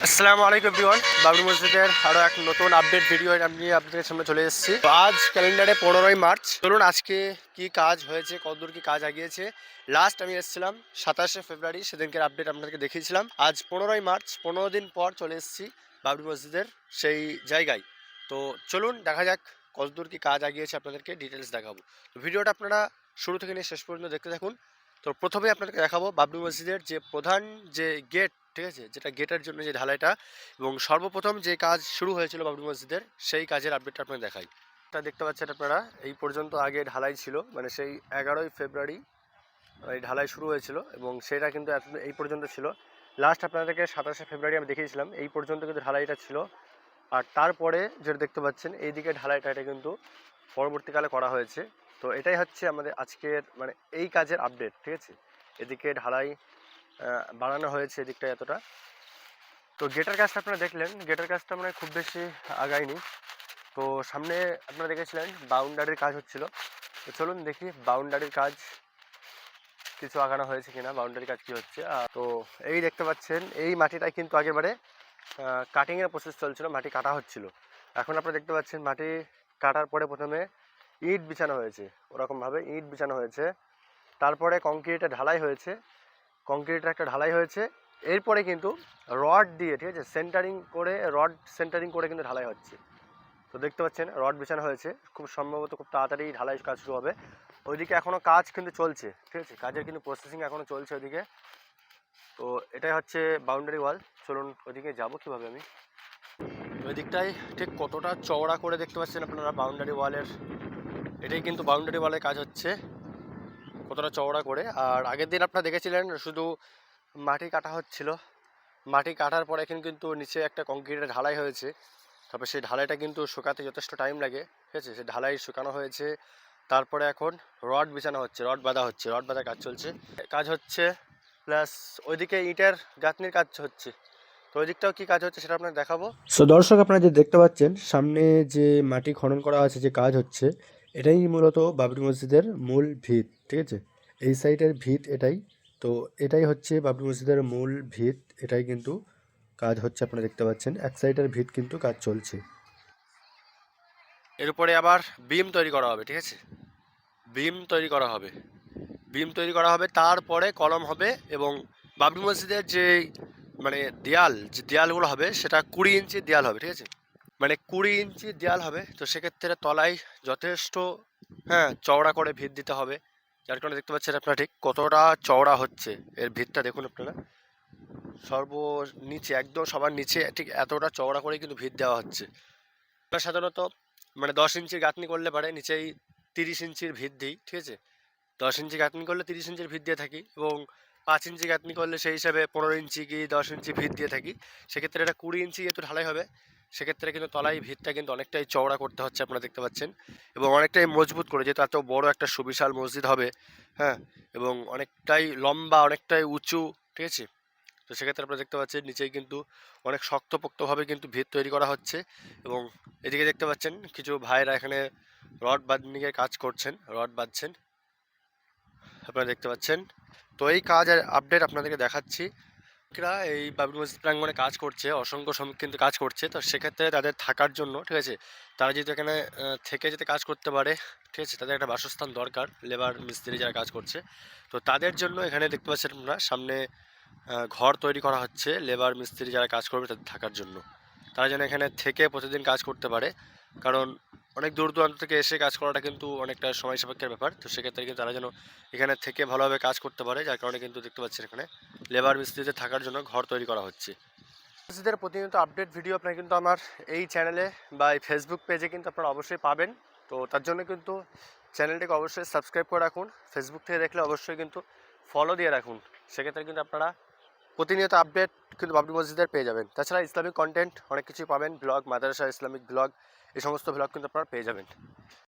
আসসালামু আলাইকুম এভরিওয়ান, বাবরি মসজিদের আরও এক নতুন আপডেট ভিডিও আমি আপনাদের সামনে চলে এসেছি। তো আজ ক্যালেন্ডারে 15ই মার্চ। চলুন আজকে কি কাজ হয়েছে, কতদূর কি কাজ আগিয়েছে। লাস্ট আমি এসেছিলাম 27শে ফেব্রুয়ারি, সেদিনকার আপডেট আপনাদেরকে দেখিয়েছিলাম। আজ 15ই মার্চ, 15 দিন পর চলে এসেছি বাবরি মসজিদের সেই জায়গায়। তো চলুন দেখা যাক কতদূর কি কাজ আগিয়েছে, আপনাদেরকে ডিটেলস দেখাবো। তো ভিডিওটা আপনারা শুরু থেকে নিয়ে শেষ পর্যন্ত দেখতে থাকুন। তো প্রথমে আপনাদেরকে দেখাবো বাবরি মসজিদের যে প্রধান যে গেট, ঠিক আছে, যেটা গেটের জন্য যে ঢালাইটা এবং সর্বপ্রথম যে কাজ শুরু হয়েছিল বাবরি মসজিদের সেই কাজের আপডেটটা আপনাকে দেখাই। এটা দেখতে পাচ্ছেন আপনারা, এই পর্যন্ত আগে ঢালাই ছিল, মানে সেই 11ই ফেব্রুয়ারি এই ঢালাই শুরু হয়েছিল এবং সেটা কিন্তু এই পর্যন্ত ছিল। লাস্ট আপনাদেরকে 27শে ফেব্রুয়ারি আমি দেখিয়েছিলাম, এই পর্যন্ত কিন্তু ঢালাইটা ছিল। আর তারপরে যেটা দেখতে পাচ্ছেন এইদিকে ঢালাইটা, এটা কিন্তু পরবর্তীকালে করা হয়েছে। তো এটাই হচ্ছে আমাদের আজকের মানে এই কাজের আপডেট, ঠিক আছে। এদিকে ঢালাই বানানো হয়েছে এদিকটা এতটা। তো গেটের কাজটা আপনারা দেখলেন, গেটের কাজটা মানে খুব বেশি আগায়নি। তো সামনে আপনারা দেখেছিলেন বাউন্ডারির কাজ হচ্ছিল। তো চলুন দেখি বাউন্ডারির কাজ কিছু আগানো হয়েছে কিনা, বাউন্ডারির কাজ কি হচ্ছে। তো এই দেখতে পাচ্ছেন এই মাটিটা কিন্তু আগেবারে কাটিংয়ের প্রসেস চলছিল, মাটি কাটা হচ্ছিল। এখন আপনারা দেখতে পাচ্ছেন মাটি কাটার পরে প্রথমে ইট বিছানো হয়েছে, ওরকমভাবে ইট বিছানো হয়েছে। তারপরে কংক্রিটের ঢালাই হয়েছে, কংক্রিটের একটা ঢালাই হয়েছে। এরপরে কিন্তু রড দিয়ে, ঠিক আছে, রড সেন্টারিং করে কিন্তু ঢালাই হচ্ছে। তো দেখতে পাচ্ছেন রড বিছানো হয়েছে, খুব সম্ভবত খুব তাড়াতাড়ি ঢালাই কাজ শুরু হবে। ওইদিকে এখনও কাজ কিন্তু চলছে, ঠিক আছে, কাজের কিন্তু প্রসেসিং এখনও চলছে ওইদিকে। তো এটাই হচ্ছে বাউন্ডারি ওয়াল। চলুন ওইদিকে যাবো কীভাবে আমি। ওই দিকটাই ঠিক কতটা চওড়া করে দেখতে পাচ্ছেন আপনারা বাউন্ডারি ওয়ালের, এটাই কিন্তু বাউন্ডারি ওয়ালের কাজ হচ্ছে কতটা চওড়া করে। আর আগের দিন আপনারা দেখেছিলেন শুধু মাটি কাটা হচ্ছিল, মাটি কাটার পরে এখন কিন্তু নিচে একটা কংক্রিটের ঢালাই হয়েছে। তারপর সেই ঢালাইটা কিন্তু শুকাতে যথেষ্ট টাইম লাগে, ঠিক আছে, সেই ঢালাই শুকানো হয়েছে। তারপরে এখন রড বিছানো হচ্ছে, রড বাঁধা হচ্ছে, রড বাঁধার কাজ চলছে, কাজ হচ্ছে। প্লাস ওইদিকে ইটের গাঁথনির কাজ হচ্ছে। তো ওই দিকটাও কী কাজ হচ্ছে সেটা আপনাকে দেখাবো। সো দর্শক, আপনারা যে দেখতে পাচ্ছেন সামনে যে মাটি খনন করা আছে, যে কাজ হচ্ছে, এটাই মূলত বাবরি মসজিদের মূল ভিত, ঠিক আছে, এই সাইডের ভিত এটাই। তো এটাই হচ্ছে বাবরি মসজিদের মূল ভিত, এটাই কিন্তু কাজ হচ্ছে। আপনারা দেখতে পাচ্ছেন এক সাইডের ভিত কিন্তু কাজ চলছে। এর উপরে আবার বিম তৈরি করা হবে, ঠিক আছে, বিম তৈরি করা হবে, বিম তৈরি করা হবে, তারপরে কলম হবে। এবং বাবরি মসজিদের যে মানে দেয়াল, যে দেয়ালগুলো হবে সেটা 20 ইঞ্চি দেয়াল হবে, ঠিক আছে, মানে 20 ইঞ্চি দেয়াল হবে। তো সেক্ষেত্রে তলায় যথেষ্ট চওড়া করে ভিত দিতে হবে। যার কারণে দেখতে পাচ্ছেন আপনারা ঠিক কতটা চওড়া হচ্ছে এর ভিতটা, দেখুন আপনারা নিচে একদম সবার নিচে ঠিক এতটা চওড়া করে কিন্তু ভিত দেওয়া হচ্ছে। আমরা সাধারণত মানে 10 ইঞ্চির গাঁথনি করলে পারে নিচেই 30 ইঞ্চির ভিত দিই, ঠিক আছে, 10 ইঞ্চি গাঁথনি করলে 30 ইঞ্চির ভিত দিয়ে থাকি এবং 5 ইঞ্চি গাঁথনি করলে সেই হিসাবে 15 ইঞ্চি কি 10 ইঞ্চি ভিত দিয়ে থাকি। সেক্ষেত্রে এটা 20 ইঞ্চি যেহেতু ঢালাই হবে, সেক্ষেত্রে কিন্তু তলায় ভিতটা কিন্তু অনেকটাই চওড়া করতে হচ্ছে, আপনারা দেখতে পাচ্ছেন, এবং অনেকটাই মজবুত করে, যেহেতু এত বড় একটা সুবিশাল মসজিদ হবে, হ্যাঁ, এবং অনেকটাই লম্বা, অনেকটাই উঁচু, ঠিক আছে। তো সেক্ষেত্রে আপনারা দেখতে পাচ্ছেন নিচেই কিন্তু অনেক শক্তপোক্তভাবে কিন্তু ভিত তৈরি করা হচ্ছে। এবং এদিকে দেখতে পাচ্ছেন কিছু ভাইরা এখানে রড বাঁধনিকে কাজ করছেন, রড বাঁধছেন, আপনারা দেখতে পাচ্ছেন। তো এই কাজের আপডেট আপনাদেরকে দেখাচ্ছি। এই বাবরি মসজিদ প্রাঙ্গণে কাজ করছে, অসংখ্য শ্রমিক কিন্তু কাজ করছে। তো সেক্ষেত্রে তাদের থাকার জন্য, ঠিক আছে, তারা যেহেতু এখানে থেকে যেতে কাজ করতে পারে, ঠিক আছে, তাদের একটা বাসস্থান দরকার, লেবার মিস্ত্রি যারা কাজ করছে। তো তাদের জন্য এখানে দেখতে পাচ্ছেন আপনারা সামনে ঘর তৈরি করা হচ্ছে লেবার মিস্ত্রি যারা কাজ করবে তাদের থাকার জন্য। তারা যেন এখানে থেকে প্রতিদিন কাজ করতে পারে, কারণ অনেক দূর দূরান্ত থেকে এসে কাজ করাটা কিন্তু অনেকটা সময় সাপেক্ষের ব্যাপার। তো সেক্ষেত্রে কিন্তু তারা যেন এখানে থেকে ভালোভাবে কাজ করতে পারে, যার কারণে কিন্তু দেখতে পাচ্ছেন এখানে লেবার মিস্ত্রিদের থাকার জন্য ঘর তৈরি করা হচ্ছে। মসজিদের প্রতিনিয়ত আপডেট ভিডিও আপনারা কিন্তু আমার এই চ্যানেলে বা এই ফেসবুক পেজে কিন্তু আপনারা অবশ্যই পাবেন। তো তার জন্য কিন্তু চ্যানেলটিকে অবশ্যই সাবস্ক্রাইব করে রাখুন, ফেসবুক থেকে দেখলে অবশ্যই কিন্তু ফলো দিয়ে রাখুন। সেক্ষেত্রে কিন্তু আপনারা প্রতিনিয়ত আপডেট কিন্তু বাবরি মসজিদের পেয়ে যাবেন। তাছাড়া ইসলামিক কন্টেন্ট অনেক কিছুই পাবেন, ব্লগ, মাদ্রাসা, ইসলামিক ব্লগ, এই সমস্ত ব্লগ কিন্তু আপনারা পেয়ে যাবেন।